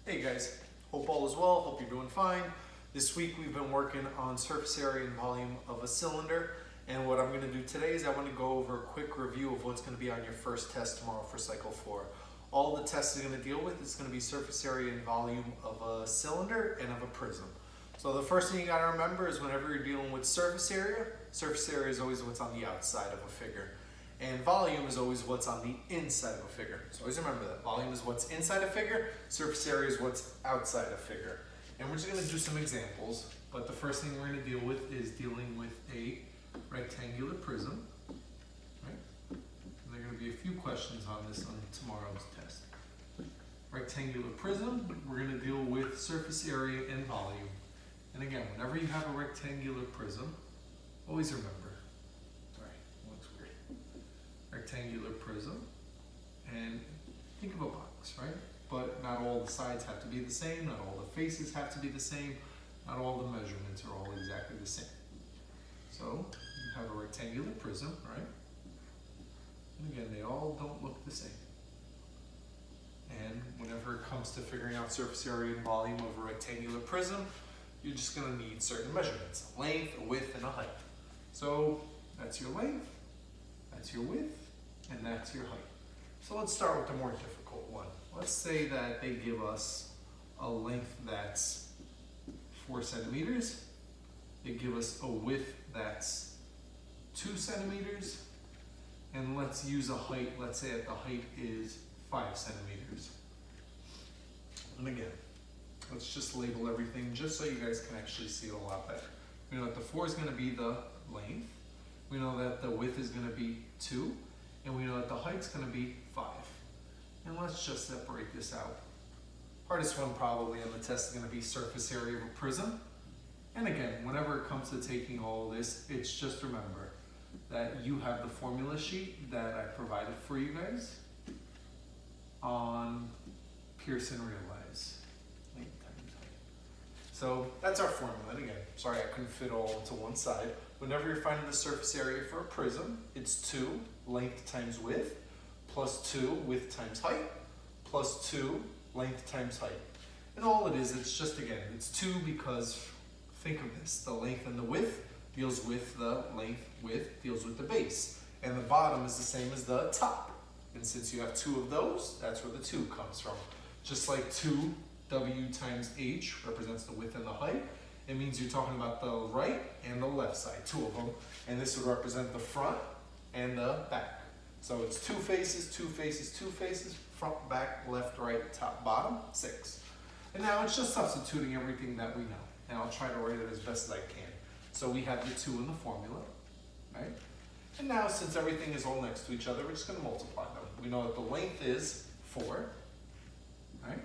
Hey guys, hope all is well, hope you're doing fine. This week we've been working on surface area and volume of a cylinder, and what I'm going to do today is I want to go over a quick review of what's going to be on your first test tomorrow for Cycle 4. All the tests are going to deal with is going to be surface area and volume of a cylinder and of a prism. So the first thing you got to remember is whenever you're dealing with surface area is always what's on the outside of a figure. And volume is always what's on the inside of a figure. So always remember that. Volume is what's inside a figure, surface area is what's outside a figure. And we're just going to do some examples, but the first thing we're going to deal with is dealing with a rectangular prism. Right? And there are going to be a few questions on this on tomorrow's test. Rectangular prism, we're going to deal with surface area and volume. And again, whenever you have a rectangular prism, always remember, rectangular prism, and think of a box, right? But not all the sides have to be the same, not all the faces have to be the same, not all the measurements are all exactly the same. So you have a rectangular prism, right? And again, they all don't look the same. And whenever it comes to figuring out surface area and volume of a rectangular prism, you're just going to need certain measurements, a length, a width, and a height. So that's your length, that's your width, and that's your height. So let's start with the more difficult one. Let's say that they give us a length that's 4 centimeters. They give us a width that's 2 centimeters. And let's use a height, let's say that the height is 5 centimeters. And again, let's just label everything just so you guys can actually see it a lot better. We know that the 4 is going to be the length. We know that the width is going to be 2. And we know that the height's going to be 5. And let's just separate this out. Hardest one probably on the test is going to be surface area of a prism. And again, whenever it comes to taking all of this, it's just remember that you have the formula sheet that I provided for you guys on Pearson Realize. Length times height. So that's our formula. And again, sorry I couldn't fit all into one side. Whenever you're finding the surface area for a prism, it's 2 length times width, plus 2 width times height, plus 2 length times height. And all it is, it's just, again, it's 2 because, think of this, the length and the width deals with the length, width deals with the base. And the bottom is the same as the top. And since you have 2 of those, that's where the 2 comes from. Just like 2W times H represents the width and the height, it means you're talking about the right and the left side, 2 of them. And this would represent the front and the back. So it's 2 faces, 2 faces, 2 faces, front, back, left, right, top, bottom, 6. And now it's just substituting everything that we know. And I'll try to write it as best as I can. So we have the 2 in the formula, right? And now since everything is all next to each other, we're just going to multiply them. We know that the length is 4, right?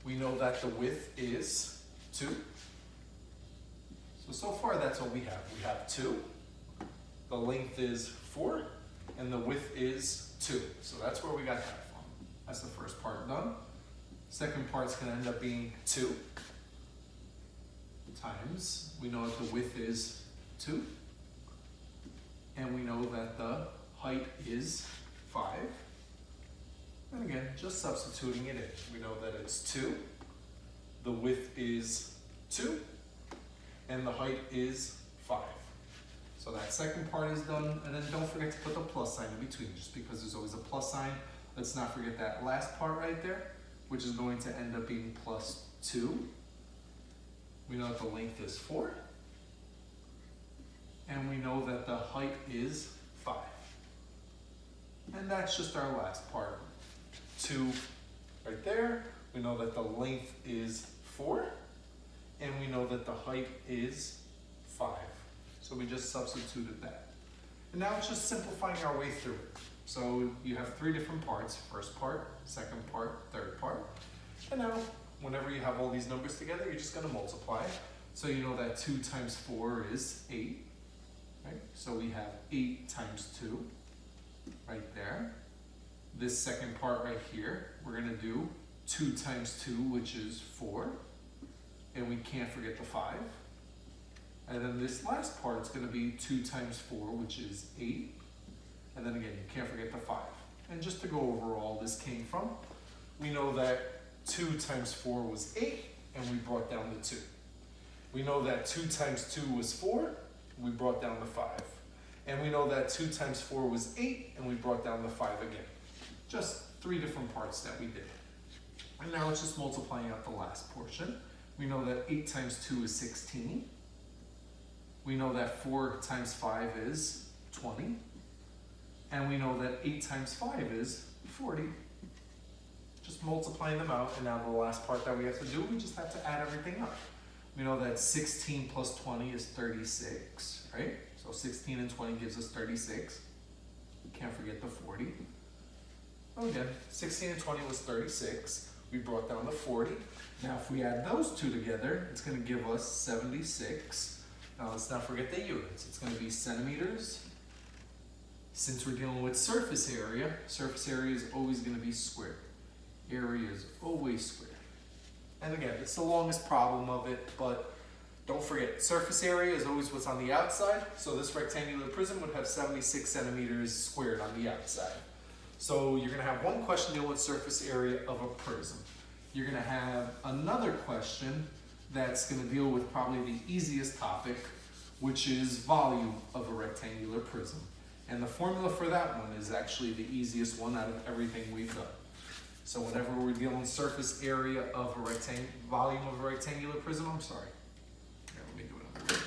We know that the width is 2. So far that's what we have. We have 2, the length is 4, and the width is 2. So that's where we got that from. That's the first part done. Second part's going to end up being 2 times, we know that the width is 2, and we know that the height is 5. And again, just substituting it in. We know that it's 2, the width is 2, and the height is 5. So that second part is done, and then don't forget to put the plus sign in between, just because there's always a plus sign. Let's not forget that last part right there, which is going to end up being plus 2. We know that the length is 4, and we know that the height is 5. And that's just our last part. 2 right there. We know that the length is 4, and we know that the height is 5. So we just substituted that. And now it's just simplifying our way through it. So you have 3 different parts, first part, second part, third part. And now, whenever you have all these numbers together, you're just going to multiply. So you know that 2 times 4 is 8, right? So we have 8 times 2 right there. This second part right here, we're going to do 2 times 2, which is 4. And we can't forget the 5. And then this last part is going to be 2 times 4, which is 8. And then again, you can't forget the 5. And just to go over all this came from, we know that 2 times 4 was 8, and we brought down the 2. We know that 2 times 2 was 4, we brought down the 5. And we know that 2 times 4 was 8, and we brought down the 5 again. Just 3 different parts that we did. And now it's just multiplying out the last portion. We know that 8 times 2 is 16. We know that 4 times 5 is 20. And we know that 8 times 5 is 40. Just multiplying them out, and now the last part that we have to do, we just have to add everything up. We know that 16 plus 20 is 36, right? So 16 and 20 gives us 36. Can't forget the 40. Oh, again, 16 and 20 was 36. We brought down the 40. Now if we add those two together, it's going to give us 76. Now let's not forget the units. It's going to be centimeters. Since we're dealing with surface area is always going to be squared. Area is always squared. And again, it's the longest problem of it, but don't forget, surface area is always what's on the outside. So this rectangular prism would have 76 centimeters squared on the outside. So you're going to have one question dealing with surface area of a prism. You're going to have another question that's going to deal with probably the easiest topic, which is volume of a rectangular prism. And the formula for that one is actually the easiest one out of everything we've done. So whenever we're dealing with surface area of a volume of a rectangular prism, let me do it another way.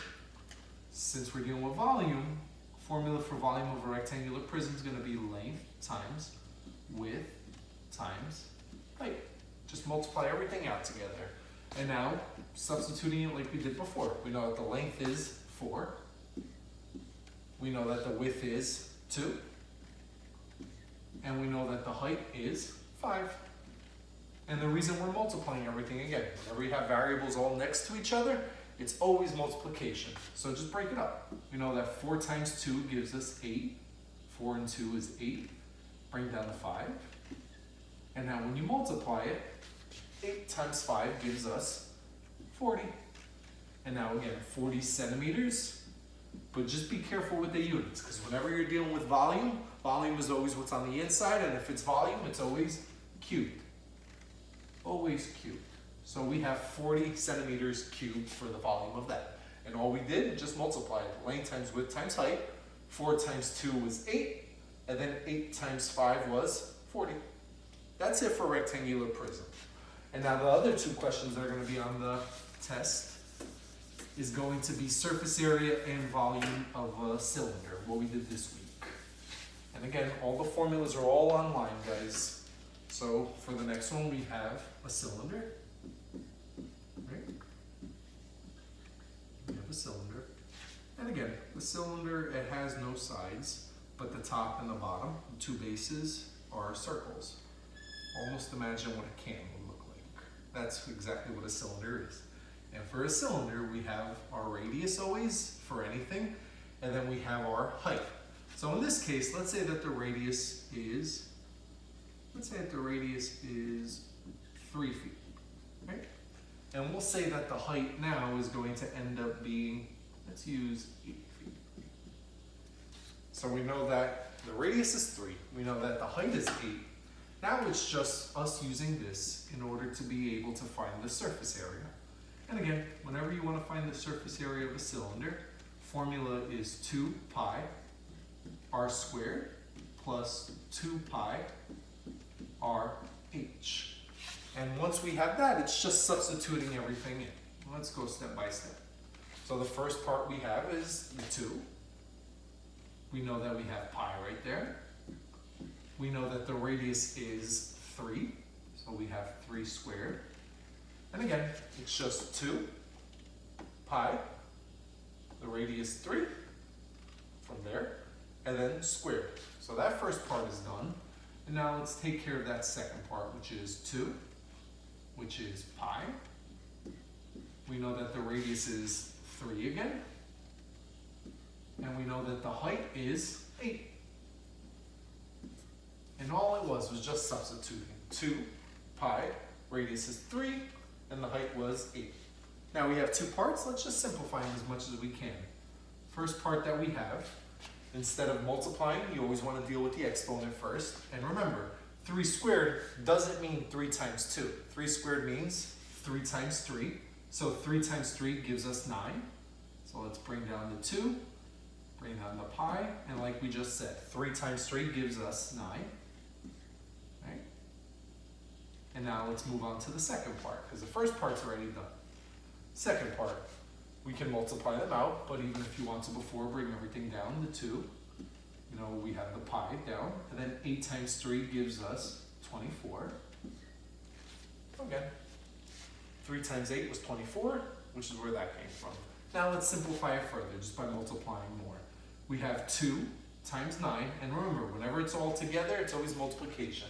Since we're dealing with volume, formula for volume of a rectangular prism is going to be length times width times height. Just multiply everything out together. And now, substituting it like we did before, we know that the length is 4. We know that the width is 2. And we know that the height is 5. And the reason we're multiplying everything, again, whenever you have variables all next to each other, it's always multiplication. So just break it up. We know that 4 times 2 gives us 8. 4 and 2 is 8. Bring down the 5. And now when you multiply it, 8 times 5 gives us 40. And now again, 40 centimeters. But just be careful with the units, because whenever you're dealing with volume, volume is always what's on the inside, and if it's volume, it's always cubed. Always cubed. So we have 40 centimeters cubed for the volume of that. And all we did, just multiply it. Length times width times height. 4 times 2 was 8, and then 8 times 5 was 40. That's it for rectangular prism. And now the other two questions that are going to be on the test is going to be surface area and volume of a cylinder, what we did this week. And again, all the formulas are all online, guys. So for the next one, we have a cylinder. Right? We have a cylinder. And again, the cylinder, it has no sides, but the top and the bottom, the two bases, are circles. Almost imagine what a can would look like. That's exactly what a cylinder is. And for a cylinder, we have our radius always for anything, and then we have our height. So in this case, let's say that the radius is 3 feet, right? And we'll say that the height now is going to end up being, let's use 8 feet. So we know that the radius is 3. We know that the height is 8. Now it's just us using this in order to be able to find the surface area. And again, whenever you want to find the surface area of a cylinder, formula is 2 pi r squared plus 2 pi r h. And once we have that, it's just substituting everything in. Let's go step by step. So the first part we have is the 2. We know that we have pi right there. We know that the radius is 3, so we have 3 squared. And again, it's just 2 pi, the radius 3, from there, and then squared. So that first part is done. And now let's take care of that second part, which is 2, which is pi. We know that the radius is 3 again. And we know that the height is 8. And all it was just substituting. 2 pi, radius is 3, and the height was 8. Now we have 2 parts. Let's just simplify them as much as we can. First part that we have, instead of multiplying, you always want to deal with the exponent first. And remember, 3 squared doesn't mean 3 times 2. 3 squared means 3 times 3. So 3 times 3 gives us 9. So let's bring down the 2, bring down the pi, and like we just said, 3 times 3 gives us 9. Right? And now let's move on to the second part, because the first part's already done. Second part, we can multiply them out, but even if you want to before, bring everything down, the 2. You know, we have the pi down, and then 8 times 3 gives us 24. Again, 3 times 8 was 24, which is where that came from. Now let's simplify it further, just by multiplying more. We have 2 times 9, and remember, whenever it's all together, it's always multiplication.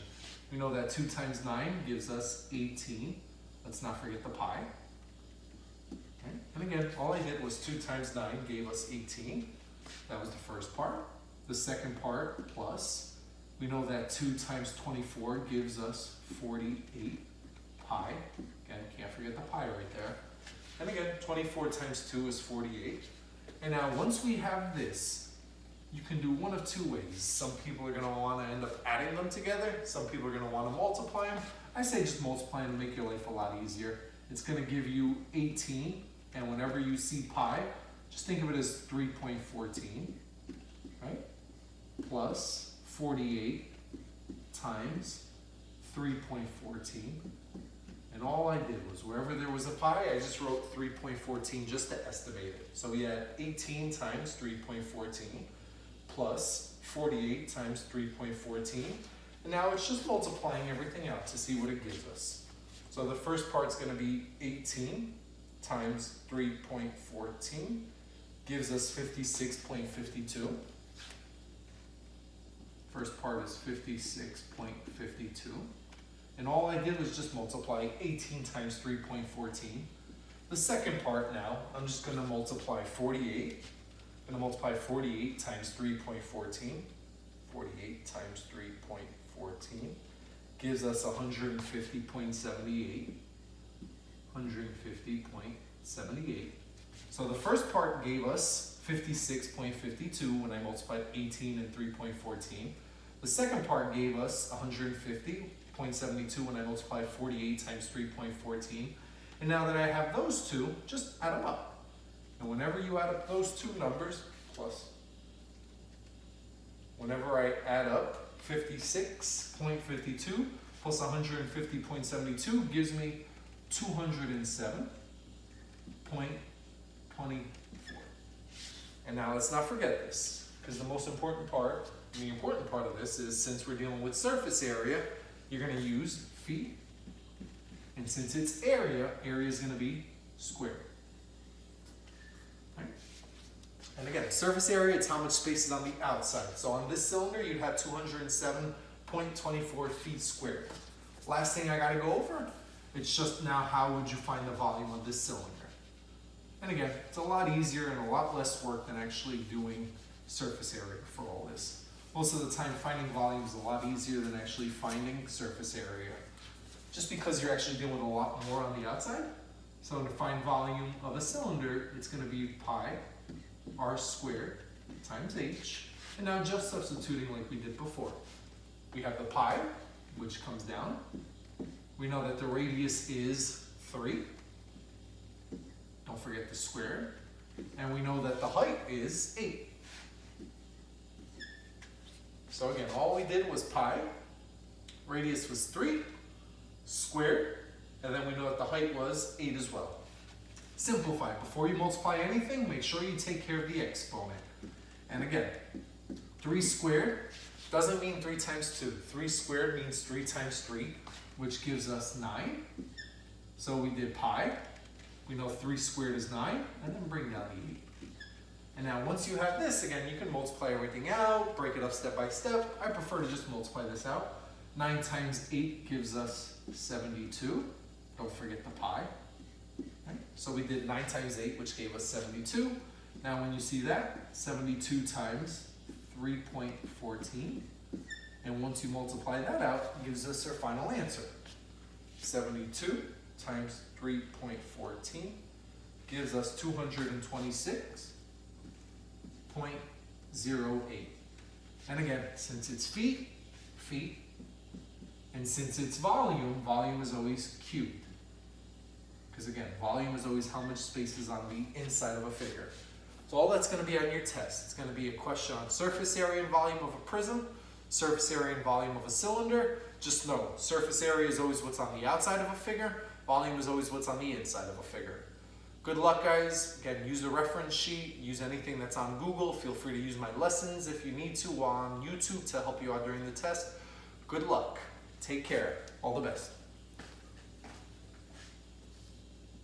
We know that 2 times 9 gives us 18. Let's not forget the pi. Okay. And again, all I did was 2 times 9 gave us 18. That was the first part. The second part, plus. We know that 2 times 24 gives us 48 pi. Again, can't forget the pi right there. And again, 24 times 2 is 48. And now once we have this, you can do one of two ways. Some people are going to want to end up adding them together. Some people are going to want to multiply them. I say just multiply them to make your life a lot easier. It's going to give you 18. And whenever you see pi, just think of it as 3.14. Right? Plus 48 times 3.14. And all I did was, wherever there was a pi, I just wrote 3.14 just to estimate it. So we had 18 times 3.14 plus 48 times 3.14. And now it's just multiplying everything out to see what it gives us. So the first part's going to be 18 times 3.14 gives us 56.52. First part is 56.52. And all I did was just multiply 18 times 3.14. The second part now, I'm just going to multiply 48. I'm going to multiply 48 times 3.14. 48 times 3.14 gives us 150.78. 150.78. So the first part gave us 56.52 when I multiplied 18 and 3.14. The second part gave us 150.72 when I multiplied 48 times 3.14. And now that I have those two, just add them up. And whenever you add up those two numbers, whenever I add up 56.52 plus 150.72 gives me 207.24. And now let's not forget this, because the most important part, and the important part of this is, since we're dealing with surface area, you're going to use feet. And since it's area, area is going to be squared. Right? And again, surface area, it's how much space is on the outside. So on this cylinder, you'd have 207.24 feet squared. Last thing I got to go over, it's just now how would you find the volume of this cylinder? And again, it's a lot easier and a lot less work than actually doing surface area for all this. Most of the time, finding volume is a lot easier than actually finding surface area, just because you're actually doing a lot more on the outside. So to find volume of a cylinder, it's going to be pi r squared times h. And now just substituting like we did before. We have the pi, which comes down. We know that the radius is 3. Don't forget the square. And we know that the height is 8. So again, all we did was pi, radius was 3, squared, and then we know that the height was 8 as well. Simplify. Before you multiply anything, make sure you take care of the exponent. And again, 3 squared doesn't mean 3 times 2. 3 squared means 3 times 3, which gives us 9. So we did pi. We know 3 squared is 9, and then bring down the 8. And now once you have this, again, you can multiply everything out, break it up step by step. I prefer to just multiply this out. 9 times 8 gives us 72. Don't forget the pi. Right? So we did 9 times 8, which gave us 72. Now when you see that, 72 times 3.14. And once you multiply that out, it gives us our final answer. 72 times 3.14 gives us 226.08. And again, since it's feet, And since it's volume, volume is always cubed. Because again, volume is always how much space is on the inside of a figure. So all that's going to be on your test. It's going to be a question on surface area and volume of a prism, surface area and volume of a cylinder. Just know, surface area is always what's on the outside of a figure, volume is always what's on the inside of a figure. Good luck, guys. Again, use the reference sheet, use anything that's on Google. Feel free to use my lessons if you need to on YouTube to help you out during the test. Good luck. Take care. All the best.